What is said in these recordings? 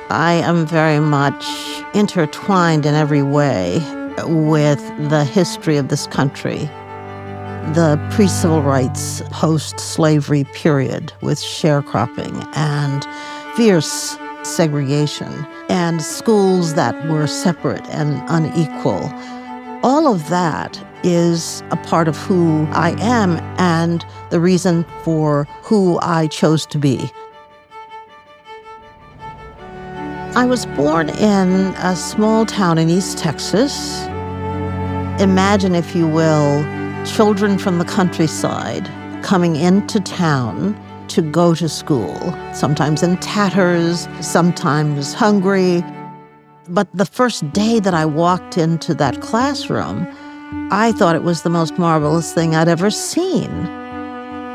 I am very much intertwined in every way with the history of this country. The pre-civil rights, post-slavery period with sharecropping and fierce segregation and schools that were separate and unequal. All of that is a part of who I am and the reason for who I chose to be. I was born in a small town in East Texas. Imagine, if you will, children from the countryside coming into town to go to school, sometimes in tatters, sometimes hungry. But the first day that I walked into that classroom, I thought it was the most marvelous thing I'd ever seen.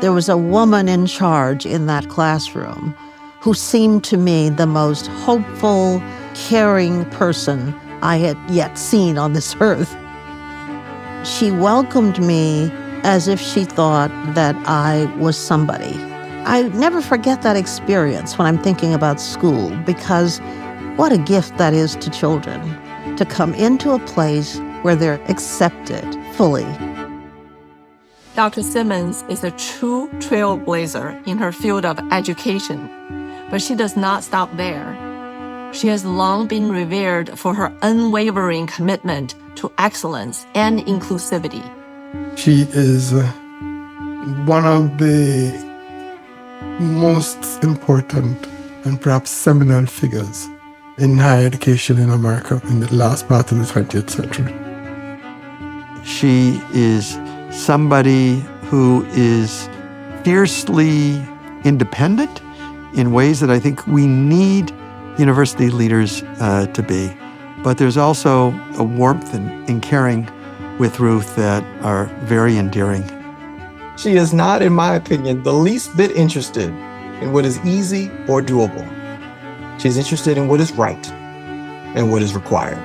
There was a woman in charge in that classroom who seemed to me the most hopeful, caring person I had yet seen on this earth. She welcomed me as if she thought that I was somebody. I never forget that experience when I'm thinking about school, because what a gift that is to children, to come into a place where they're accepted fully. Dr. Simmons is a true trailblazer in her field of education, but she does not stop there. She has long been revered for her unwavering commitment to excellence and inclusivity. She is one of the most important and perhaps seminal figures in higher education in America in the last part of the 20th century. She is somebody who is fiercely independent in ways that I think we need university leaders to be. But there's also a warmth and caring with Ruth that are very endearing. She is not, in my opinion, the least bit interested in what is easy or doable. She's interested in what is right and what is required.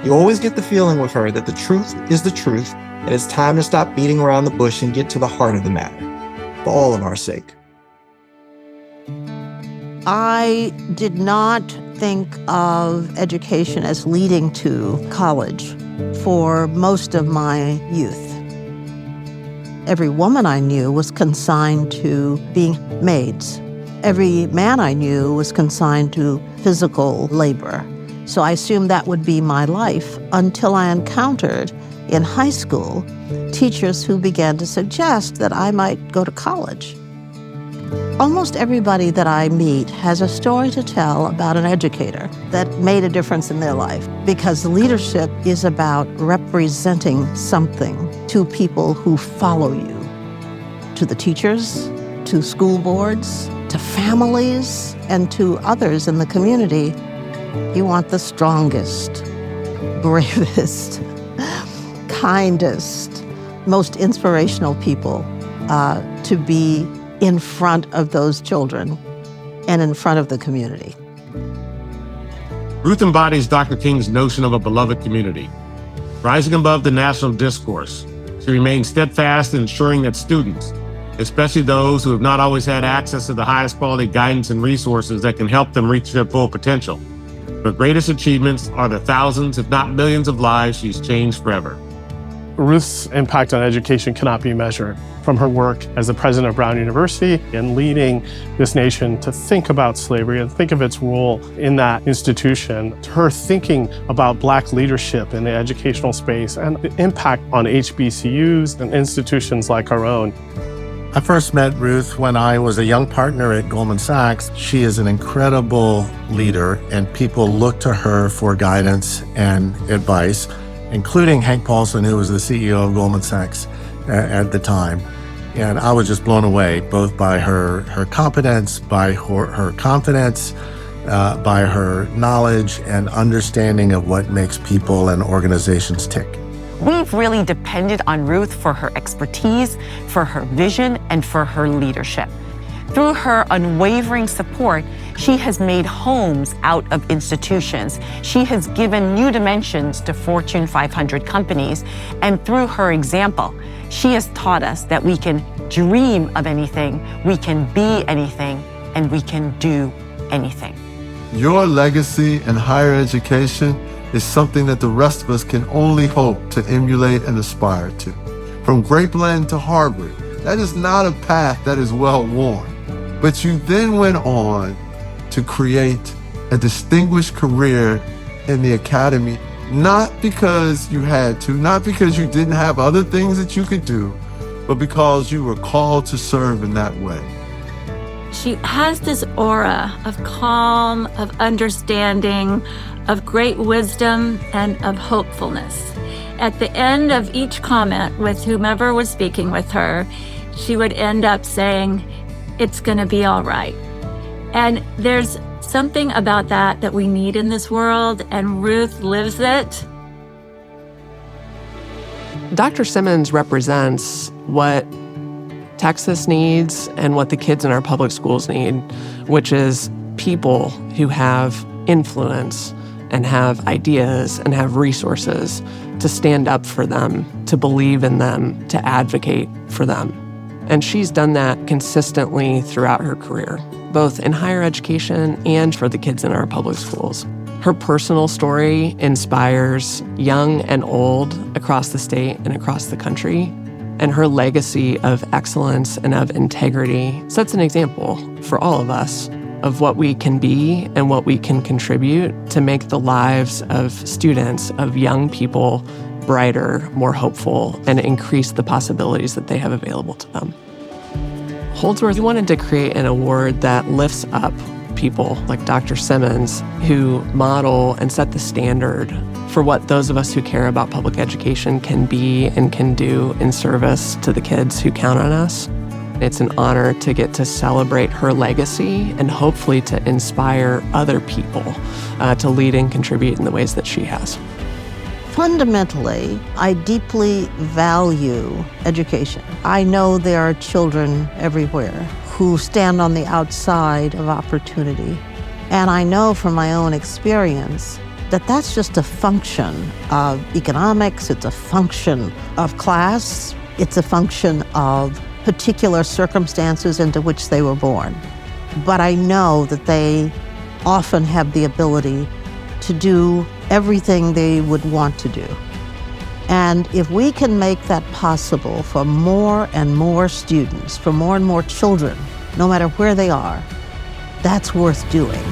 You always get the feeling with her that the truth is the truth, and it's time to stop beating around the bush and get to the heart of the matter, for all of our sake. I did not think of education as leading to college for most of my youth. Every woman I knew was consigned to being maids. Every man I knew was consigned to physical labor. So I assumed that would be my life until I encountered in high school teachers who began to suggest that I might go to college. Almost everybody that I meet has a story to tell about an educator that made a difference in their life, because leadership is about representing something to people who follow you, to the teachers, to school boards, to families, and to others in the community. You want the strongest, bravest, kindest, most inspirational people to be in front of those children and in front of the community. Ruth embodies Dr. King's notion of a beloved community. Rising above the national discourse, she remains steadfast in ensuring that students, especially those who have not always had access to the highest quality guidance and resources that can help them reach their full potential. Her greatest achievements are the thousands, if not millions, of lives she's changed forever. Ruth's impact on education cannot be measured. From her work as the president of Brown University and leading this nation to think about slavery and think of its role in that institution, to her thinking about Black leadership in the educational space and the impact on HBCUs and institutions like our own. I first met Ruth when I was a young partner at Goldman Sachs. She is an incredible leader, and people look to her for guidance and advice, including Hank Paulson, who was the CEO of Goldman Sachs at the time. And I was just blown away, both by her competence, by her confidence, by her knowledge and understanding of what makes people and organizations tick. We've really depended on Ruth for her expertise, for her vision, and for her leadership. Through her unwavering support, she has made homes out of institutions. She has given new dimensions to Fortune 500 companies. And through her example, she has taught us that we can dream of anything, we can be anything, and we can do anything. Your legacy in higher education is something that the rest of us can only hope to emulate and aspire to. From Grapeland to Harvard, that is not a path that is well worn. But you then went on to create a distinguished career in the academy, not because you had to, not because you didn't have other things that you could do, but because you were called to serve in that way. She has this aura of calm, of understanding, of great wisdom, and of hopefulness. At the end of each comment with whomever was speaking with her, she would end up saying, "It's gonna be all right." And there's something about that we need in this world, and Ruth lives it. Dr. Simmons represents what Texas needs and what the kids in our public schools need, which is people who have influence and have ideas and have resources to stand up for them, to believe in them, to advocate for them. And she's done that consistently throughout her career, both in higher education and for the kids in our public schools. Her personal story inspires young and old across the state and across the country. And her legacy of excellence and of integrity sets an example for all of us of what we can be and what we can contribute to make the lives of students, of young people, brighter, more hopeful, and increase the possibilities that they have available to them. Holdsworth wanted to create an award that lifts up people like Dr. Simmons, who model and set the standard for what those of us who care about public education can be and can do in service to the kids who count on us. It's an honor to get to celebrate her legacy and hopefully to inspire other people to lead and contribute in the ways that she has. Fundamentally, I deeply value education. I know there are children everywhere who stand on the outside of opportunity. And I know from my own experience that that's just a function of economics, it's a function of class, it's a function of particular circumstances into which they were born. But I know that they often have the ability to do everything they would want to do. And if we can make that possible for more and more students, for more and more children, no matter where they are, that's worth doing.